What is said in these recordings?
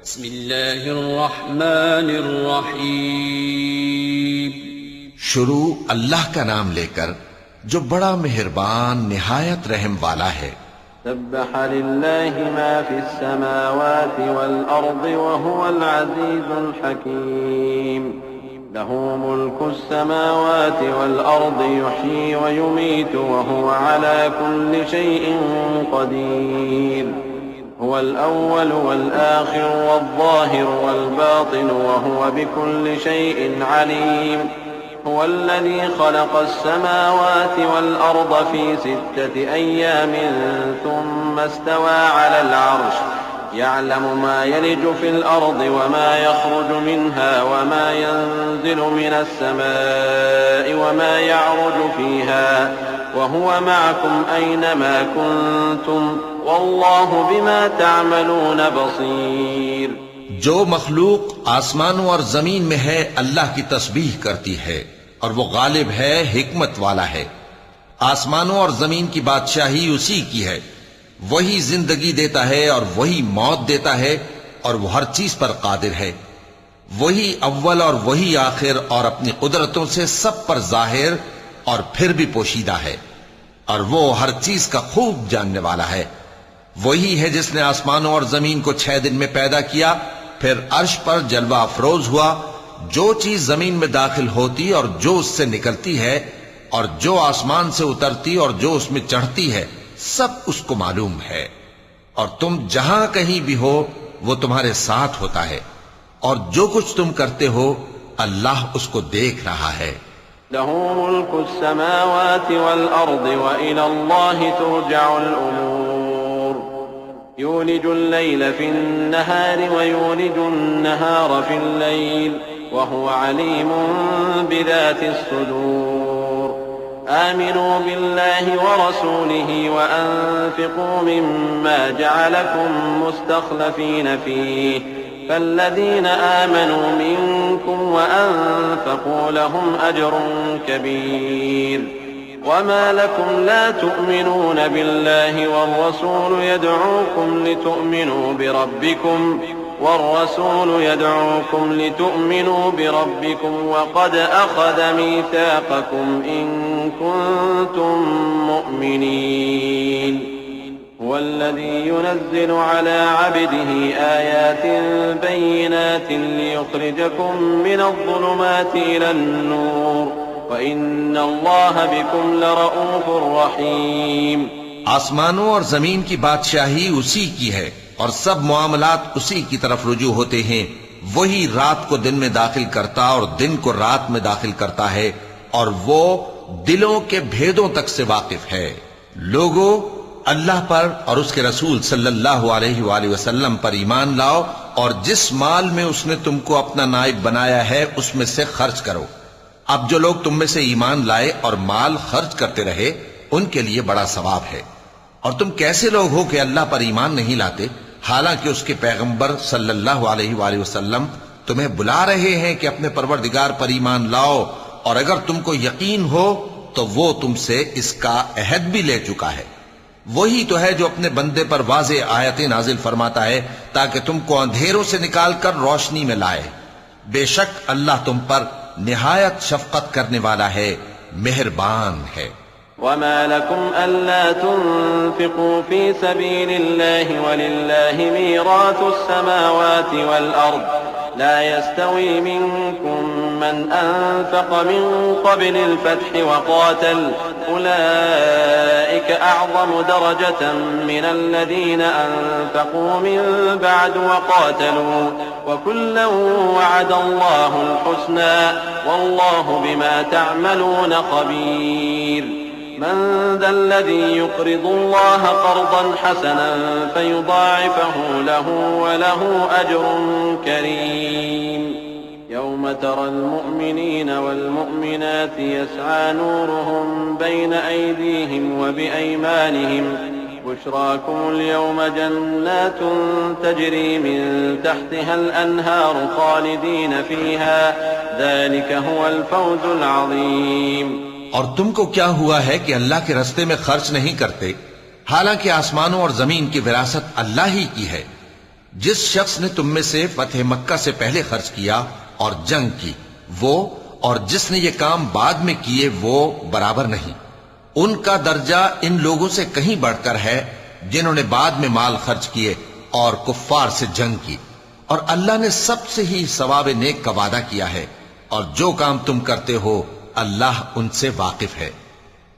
बिस्मिल्लाहिर्रहमानिर्रहीम। शुरू अल्लाह का नाम लेकर जो बड़ा मेहरबान निहायत रहम वाला है। सब्बह लिल्लाहि मा फिस्समावाति वल अर्दि व हुवल अज़ीज़ुल हकीम। लहू मुल्कुस्समावाति वल अर्दि युह्यी व युमीतु व हुव अला कुल्लि शैइन क़दीर। हुवल अव्वलु वल आखिरु वल ज़ाहिरु वल बातिनु व हुव बिकुल्लि शैइन अलीम। هو الذي خلق السماوات والأرض في 6 أيام ثم استوى على العرش يعلم ما يلج في الأرض وما يخرج منها وما ينزل من السماء وما يعرج فيها وهو معكم أينما كنتم والله بما تعملون بصير। जो मखलूक आसमानों और जमीन में है अल्लाह की तस्बीह करती है और वो गालिब है, हिकमत वाला है। आसमानों और जमीन की बादशाही उसी की है। वही जिंदगी देता है और वही मौत देता है और वो हर चीज पर कादिर है। वही अव्वल और वही आखिर और अपनी कुदरतों से सब पर जाहिर और फिर भी पोशीदा है और वो हर चीज का खूब जानने वाला है। वही है जिसने आसमानों और जमीन को 6 दिन में पैदा किया, फिर अर्श पर जलवा अफरोज हुआ। जो चीज जमीन में दाखिल होती और जो उससे निकलती है और जो आसमान से उतरती और जो उसमें चढ़ती है सब उसको मालूम है। और तुम जहां कहीं भी हो वो तुम्हारे साथ होता है और जो कुछ तुम करते हो अल्लाह उसको देख रहा है। लहू मुल्कुस्समावाति वल अर्दि व इलल्लाहि तुरजउल उमूर। यूलिजुल लैल फिन्नहारि व यूलिजुन नहार फिल्लैल व हुवा अलीमुन बिज़ातिस सुदूर। आमिनू बिल्लाहि व रसूलिहि व अन्फिqू मिम्मा जअलकुम मुस्तख्लफीन फीहि فالذين آمنوا منكم وأنفقوا لهم أجر كبير। وما لكم لا تؤمنون بالله والرسول يدعوكم بربكم وقد أخذ ميثاقكم إن كنتم مؤمنين। هو الذي ينزل على عبده آيات بينات ليخرجكم من الظلمات إلى النور وإن الله بكم لرؤوف रहीम। आसमानों और जमीन की बादशाही उसी की है और सब मामलात उसी की तरफ रुजू होते हैं। वही रात को दिन में दाखिल करता और दिन को रात में दाखिल करता है और वो दिलों के भेदों तक से वाकिफ है। लोगों, अल्लाह पर और उसके रसूल सल्लल्लाहु अलैहि वसल्लम पर ईमान लाओ और जिस माल में उसने तुमको अपना नाइब बनाया है उसमें से खर्च करो। अब जो लोग तुम में से ईमान लाए और माल खर्च करते रहे उनके लिए बड़ा सवाब है। और तुम कैसे लोग हो कि अल्लाह पर ईमान नहीं लाते हालांकि उसके पैगंबर सल्लल्लाहु अलैहि वसल्लम तुम्हें बुला रहे हैं कि अपने परवरदिगार पर ईमान लाओ, और अगर तुमको यकीन हो तो वो तुमसे इसका अहद भी ले चुका है। वही तो है जो अपने बंदे पर वाज़े आयतें नाजिल फरमाता है ताकि तुमको अंधेरों से निकालकर रोशनी में लाए। बेशक अल्लाह तुम पर निहायत शफकत करने वाला है, मेहरबान है। वमा लकुम अल्ला तुन्फिकू फी सबीलिल्लाहि वलिल्लाहि मीरातुस समावाति वल अर्द ला यस्तवी मिनकुम मन अनफक़ मिन क़ब्लिल फ़त्हि व क़ातल उलाइक अअज़मु दरजतन मिनल्लज़ीन अनफ़क़ू मिन बअद व क़ातलू व कुल्लन वअदल्लाहुल हुस्ना वल्लाहु बिमा तअमलून ख़बीर। من ذا الذي يقرض الله قرضا حسنا فيضاعفه له وله أجر كريم। يوم ترى المؤمنين والمؤمنات يسعى نورهم بين أيديهم وبأيمانهم بشراكم اليوم جنات تجري من تحتها الأنهار خالدين فيها ذلك هو الفوز العظيم। और तुमको क्या हुआ है कि अल्लाह के रास्ते में खर्च नहीं करते, हालांकि आसमानों और जमीन की विरासत अल्लाह ही की है। जिस शख्स ने तुम में से फतह मक्का से पहले खर्च किया और जंग की, वो और जिसने ये काम बाद में किए वो बराबर नहीं। उनका दर्जा इन लोगों से कहीं बढ़कर है जिन्होंने बाद में माल खर्च किए और कुफ्फार से जंग की। और अल्लाह ने सबसे ही सवाब नेक का वादा किया है, और जो काम तुम करते हो अल्लाह उनसे वाकिफ है।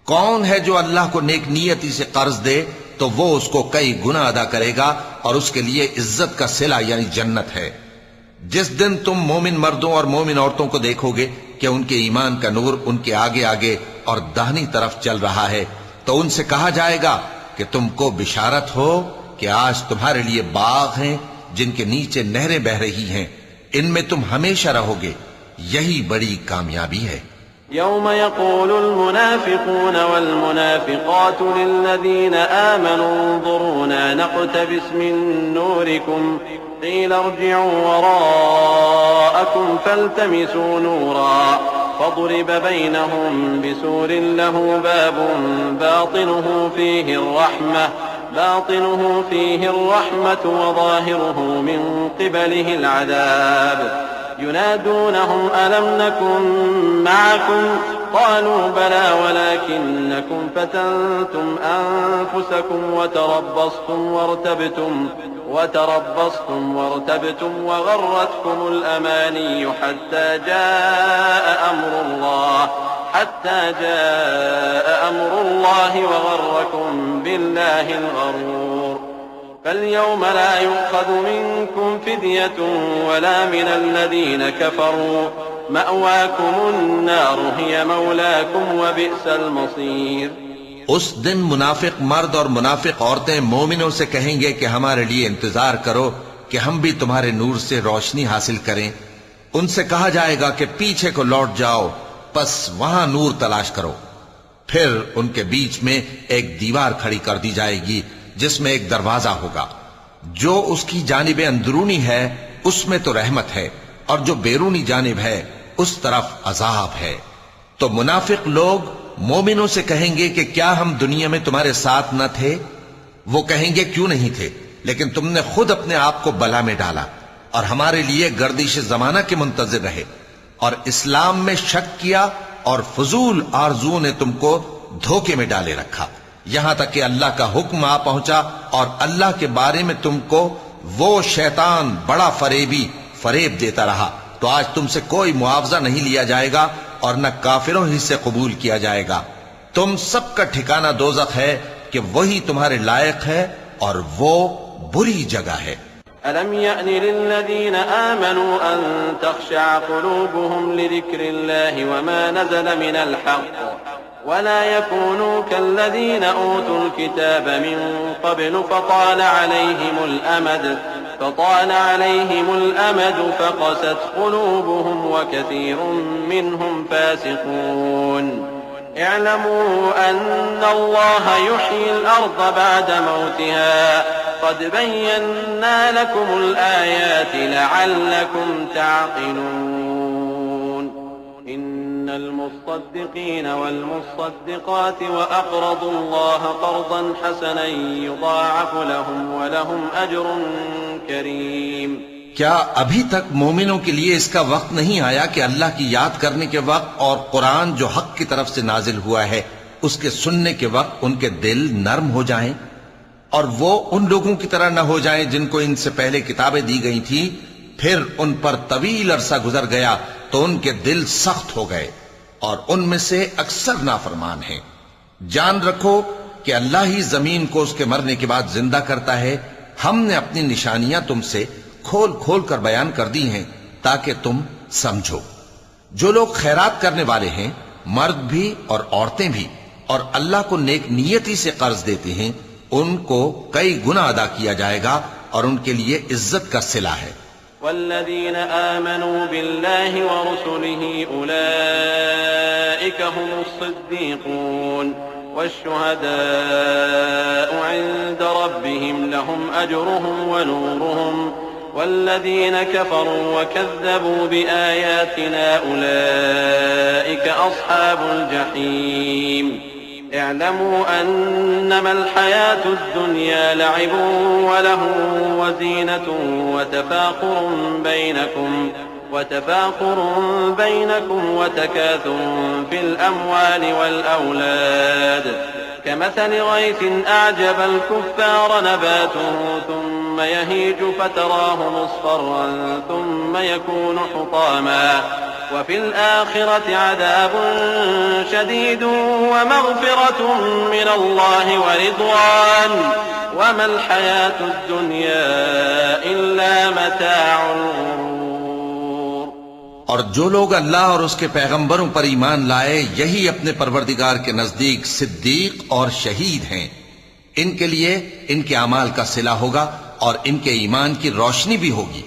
कौन है जो अल्लाह को नेक नियति से कर्ज दे तो वो उसको कई गुना अदा करेगा और उसके लिए इज्जत का सिला यानी जन्नत है। जिस दिन तुम मोमिन मर्दों और मोमिन औरतों को देखोगे कि उनके ईमान का नूर उनके आगे आगे और दाहिनी तरफ चल रहा है, तो उनसे कहा जाएगा कि तुमको बिशारत हो कि आज तुम्हारे लिए बाग हैं जिनके नीचे नहरें बह रही हैं, इनमें तुम हमेशा रहोगे। यही बड़ी कामयाबी है। यौम यक़ूलुल मुनाफ़िक़ून वल मुनाफ़िक़ातु लिल्लज़ीना आमनू उन्ज़ुरूना नक़्तबिस मिन नूरिकुम क़ील इर्जि'ू वराअकुम फ़ल्तमिसू नूरा फ़ज़ुरिब बैनहुम बिसूरिन लहू बाबुन बातिनुहु फ़ीहि अर्रहमतु व ज़ाहिरुहु मिन क़िबलिहिल अज़ाब युनादूनहुम अलम नकुन मअकुम क़ालू बला वलाकिन्नकुम फ़तनतुम अनफुसकुम वतरब्बस्तुम वरतब्तुम वगर्रतकुमुल अमानिय्यु हत्ता जाअ अम्रुल्लाहि वगर्रकुम बिल्लाहिल गरूर फल्यौम ला युअख़ज़ु मिनकुम फ़िद्यतुन वला मिनल्लज़ीन कफ़रू मअवाकुमुन्नारु हिय मौलाकुम व बि'सल मसीर। उस दिन मुनाफिक मर्द और मुनाफिक औरतें मोमिनों से कहेंगे कि हमारे लिए इंतजार करो कि हम भी तुम्हारे नूर से रोशनी हासिल करें। उनसे कहा जाएगा कि पीछे को लौट जाओ, बस वहां नूर तलाश करो। फिर उनके बीच में एक दीवार खड़ी कर दी जाएगी जिसमें एक दरवाजा होगा। जो उसकी जानिब अंदरूनी है उसमें तो रहमत है, और जो बैरूनी जानिब है उस तरफ अजाब है। तो मुनाफिक लोग मोमिनों से कहेंगे कि क्या हम दुनिया में तुम्हारे साथ न थे? वो कहेंगे क्यों नहीं थे, लेकिन तुमने खुद अपने आप को बला में डाला और हमारे लिए गर्दिश जमाना के मुंतजिर रहे और इस्लाम में शक किया और फजूल आरजुओं ने तुमको धोखे में डाले रखा, यहां तक कि अल्लाह का हुक्म आ पहुंचा और अल्लाह के बारे में तुमको वो शैतान बड़ा फरेब देता रहा। तो आज तुमसे कोई मुआवजा नहीं लिया जाएगा और न काफिरों ही से कबूल किया जाएगा। तुम सबका ठिकाना दोज़ख है कि वही तुम्हारे लायक है और वो बुरी जगह है। अलम यअनि लिल्लज़ीन आमनू अन तख़शअ क़ुलूबुहुम लिज़िक्रिल्लाहि वमा नज़ल मिनल हक़्क़ वला यकूनू कल्लज़ीन ऊतुल किताब मिन क़ब्लु फ़ताल अलैहिमुल अमद फ़क़सत क़ुलूबुहुम व कसीरुम मिनहुम फ़ासिक़ून। इअलमू अन्नल्लाह युह्यिल अर्ज़ बअद मौतिहा क़द बय्यन्ना लकुमुल आयाति लअल्लकुम तअक़िलून। इन्नल मुस्सद्दिक़ीन वल मुस्सद्दिक़ाति व अक़रदुल्लाह क़र्ज़न हसनन युज़ाअफ़ लहुम व लहुम अज्रुन करीम। क्या अभी तक मोमिनों के लिए इसका वक्त नहीं आया कि अल्लाह की याद करने के वक्त और कुरान जो हक की तरफ से नाजिल हुआ है उसके सुनने के वक्त उनके दिल नर्म हो जाएं और वो उन लोगों की तरह न हो जाएं जिनको इनसे पहले किताबें दी गई थी, फिर उन पर तवील अरसा गुजर गया तो उनके दिल सख्त हो गए और उनमें से अक्सर नाफरमान हैं। जान रखो कि अल्लाह ही जमीन को उसके मरने के बाद जिंदा करता है। हमने अपनी निशानियां तुमसे खोल खोल कर बयान कर दी हैं ताकि तुम समझो। जो लोग खैरात करने वाले हैं, मर्द भी और औरतें भी, और अल्लाह को नेक नियति से कर्ज देते हैं, उनको कई गुना अदा किया जाएगा और उनके लिए इज्जत का सिला है। वल्लज़ीन आमनू बिल्लाहि व रुसुलिही उलाइका हुमुस सिद्दीक़ून वश्शुहदाउ इंद रब्बिहिम लहुम अज्रुहुम व नूरुहुम वल्लज़ीन कफ़रू व कज़्ज़बू बिआयातिना उलाइका अस्हाबुल जहीम। اعلموا أنما الحياة الدنيا لعب ولهو وزينة وتفاخر بينكم وتكاثر في الأموال والأولاد كمثل غيث أعجب الكفار نباته ثم يهيج فتراه مصفرا ثم يكون حطاما وفي الآخرة عذاب شديد ومغفرة من الله ورضوان وما الحياة الدنيا إلا متاع الغرور। और जो लोग अल्लाह और उसके पैगंबरों पर ईमान लाए यही अपने परवरदिगार के नजदीक सिद्दीक और शहीद हैं। इनके लिए इनके अमाल का सिला होगा और इनके ईमान की रोशनी भी होगी।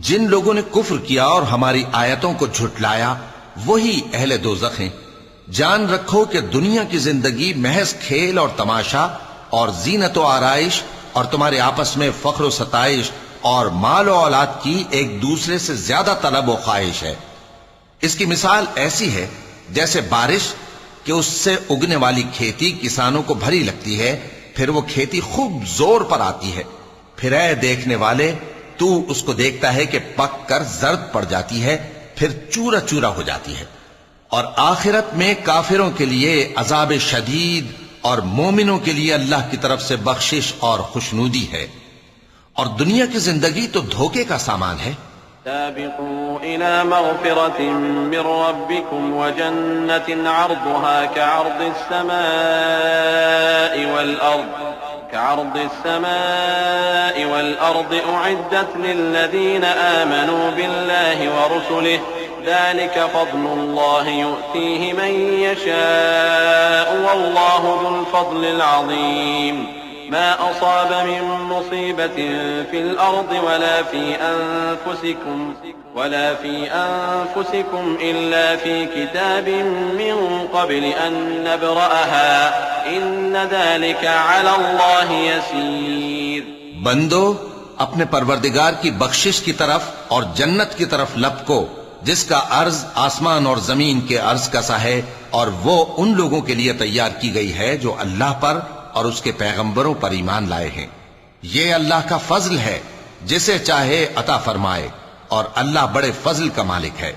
जिन लोगों ने कुफ्र किया और हमारी आयतों को झुटलाया वही अहले दोज़ख हैं। जान रखो कि दुनिया की जिंदगी महज खेल और तमाशा और जीनत और आराइश और तुम्हारे आपस में फख्र और सताइश और माल और औलाद की एक दूसरे से ज्यादा तलब और ख्वाहिश है। इसकी मिसाल ऐसी है जैसे बारिश कि उससे उगने वाली खेती किसानों को भरी लगती है, फिर वो खेती खूब जोर पर आती है, फिर ऐ देखने वाले तू उसको देखता है कि पक कर जर्द पड़ जाती है, फिर चूरा चूरा हो जाती है। और आखिरत में काफिरों के लिए अजाब शदीद और मोमिनों के लिए अल्लाह की तरफ से बख्शिश और खुशनूदी है। और दुनिया की जिंदगी तो धोखे का सामान है। साबिक़ू इला मग़फ़िरतिन मिन रब्बिकुम व जन्नतिन अर्दुहा كعرض السماء والأرض أعدت للذين آمنوا بالله ورسله ذلك فضل الله يؤتيه من يشاء والله ذو الفضل العظيم ما أصاب من مصيبة في الأرض ولا في أنفسكم إلا في كتاب من قبل أن نبرأها إن ذلك على الله يسير। बंदो अपने परवरदिगार की बख्शिश की तरफ और जन्नत की तरफ लपको जिसका अर्ज आसमान और जमीन के अर्ज का सा है, और वो उन लोगों के लिए तैयार की गई है जो अल्लाह पर और उसके पैगंबरों पर ईमान लाए हैं। ये अल्लाह का फजल है, जिसे चाहे अता फरमाए, और अल्लाह बड़े फजल का मालिक है।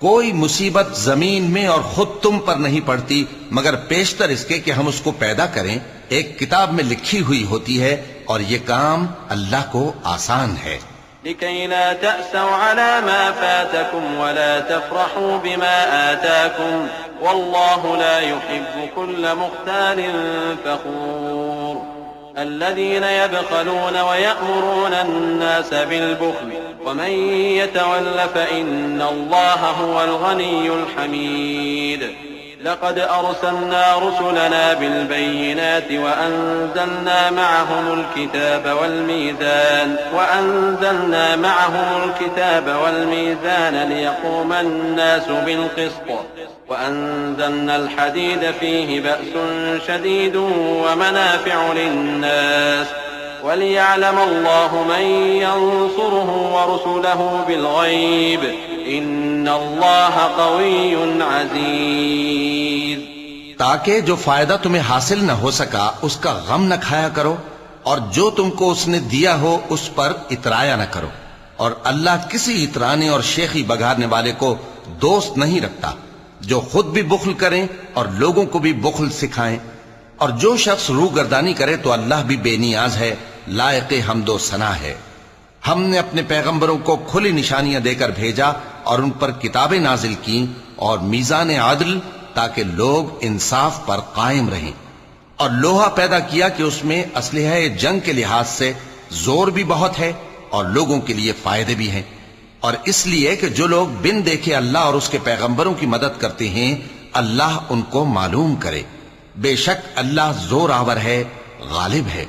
कोई मुसीबत जमीन में और खुद तुम पर नहीं पड़ती मगर पेशतर इसके कि हम उसको पैदा करें, एक किताब में लिखी हुई होती है, और ये काम अल्लाह को आसान है। लिकै ला तअसौ अला मा फातकुम वला तफरहू बिमा आताकुम वल्लाहु ला युहिब्बु कुल्ल मुख्तालिन फखूर। الذين يبخلون ويأمرون الناس بالبخل ومن يتول فإن الله هو الغني الحميد لقد أرسلنا رسلنا بالبينات وأنزلنا معهم الكتاب والميزان ليقوم الناس بالقسط وأنزلنا الحديد فيه بأس شديد ومنافع للناس وليعلم الله من ينصره ورسله بالغيب إن الله قوي عزيز। ताकि जो फायदा तुम्हें हासिल न हो सका उसका गम न खाया करो, और जो तुमको उसने दिया हो उस पर इतराया न करो। और अल्लाह किसी इतराने और शेखी बघारने वाले को दोस्त नहीं रखता, जो खुद भी बुख्ल करें और लोगों को भी बुख्ल सिखाएं। और जो शख्स रूगर्दानी करे तो अल्लाह भी बेनियाज है, लायक हमदो सना है। हमने अपने पैगंबरों को खुली निशानियां देकर भेजा और उन पर किताबें नाजिल की और मीजान आदल, ताकि लोग इंसाफ पर कायम रहें। और लोहा पैदा किया कि उसमें असलहा जंग के लिहाज से जोर भी बहुत है और लोगों के लिए फायदे भी हैं, और इसलिए कि जो लोग बिन देखे अल्लाह और उसके पैगंबरों की मदद करते हैं अल्लाह उनको मालूम करे। बेशक अल्लाह जोर आवर है, गालिब है।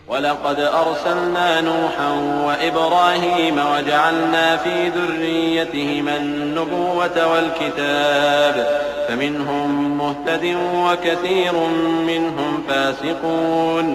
वलक़द अर्सलना नूहन व इब्राहीम वजअलना फी ज़ुर्रिय्यतिहिमा अन्नुबुव्वत वल किताब फमिनहुम मुहतदिन व कसीरुम मिनहुम फासिकून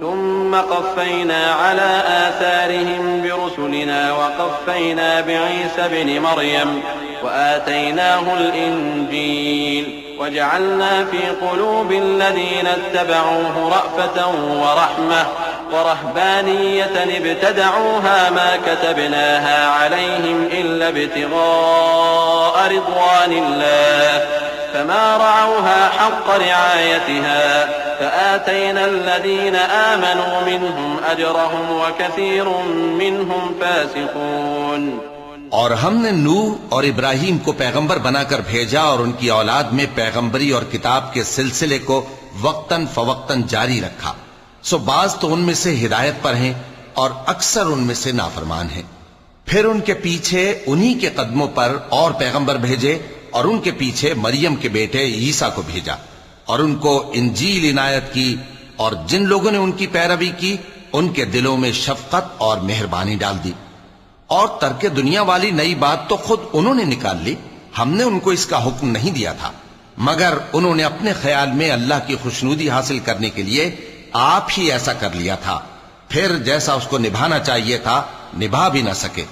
ثم قفينا على آثارهم برسلنا وقفينا بعيسى ابن مريم وآتيناه الإنجيل वजअलना फी क़ुलूबिल्लज़ीना इत्तबऊहु रअफ़तन व रहमह व रहबानियतन इब्तदऊहा मा कतबनाहा अलैहिम इल्ला इब्तिग़ाअ रिज़वानिल्लाह फमा रअऊहा हक़्क़ रिआयतिहा फ़आतैना अल्लज़ीना आमनू मिनहुम अजरहुम व कसीरुम मिनहुम फ़ासिक़ून। और हमने नूह और इब्राहिम को पैगंबर बनाकर भेजा और उनकी औलाद में पैगंबरी और किताब के सिलसिले को वक्तन फवक्तन जारी रखा। सो बाज तो उनमें से हिदायत पर हैं और अक्सर उनमें से नाफरमान हैं। फिर उनके पीछे उन्हीं के कदमों पर और पैगंबर भेजे और उनके पीछे मरियम के बेटे ईसा को भेजा और उनको इंजील इनायत की, और जिन लोगों ने उनकी पैरवी की उनके दिलों में शफकत और मेहरबानी डाल दी। और तर्क दुनिया वाली नई बात तो खुद उन्होंने निकाल ली, हमने उनको इसका हुक्म नहीं दिया था, मगर उन्होंने अपने ख्याल में अल्लाह की खुशनुदी हासिल करने के लिए आप ही ऐसा कर लिया था। फिर जैसा उसको निभाना चाहिए था निभा भी न सके।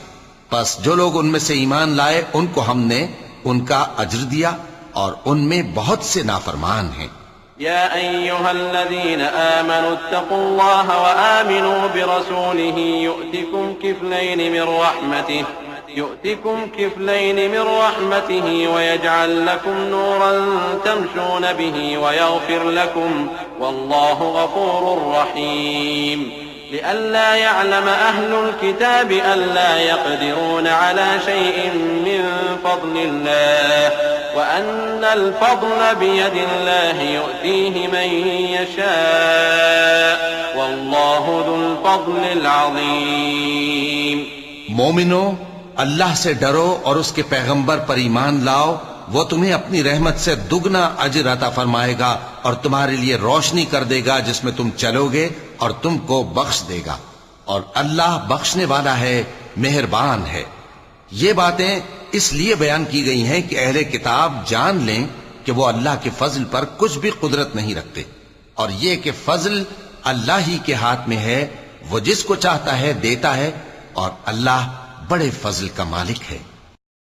बस जो लोग उनमें से ईमान लाए उनको हमने उनका अज्र दिया और उनमें बहुत से नाफरमान हैं। या अय्युहल्लज़ीना आमनू इत्तक़ुल्लाह व आमिनू बिरसूलिही युअतिकुम किफ़लैन मिन रहमतिही व यजअल लकुम नूरन तमशून बिही व यग़फिर लकुम वल्लाहु गफूरुर रहीम। लिअल्ला यअलम अहलुल किताबि अल्ला यक़दिरून अला शैइन मिन फ़ज़लिल्लाह व अन्नल फ़ज़्ल बियदिल्लाहि युअतीहि मन यशाअ वल्लाहु ज़ुल फ़ज़्लिल अज़ीम। मोमिनो, अल्लाह से डरो और उसके पैगंबर पर ईमान लाओ, वो तुम्हें अपनी रहमत से दुगना अजर अता फरमाएगा और तुम्हारे लिए रोशनी कर देगा जिसमें तुम चलोगे और तुमको बख्श देगा, और अल्लाह बख्शने वाला है, मेहरबान है। ये बातें इसलिए बयान की गई हैं कि अहले किताब जान लें कि वो अल्लाह के फजल पर कुछ भी कुदरत नहीं रखते, और ये कि फजल अल्लाह ही के हाथ में है, वो जिसको चाहता है देता है, और अल्लाह बड़े फजल का मालिक है।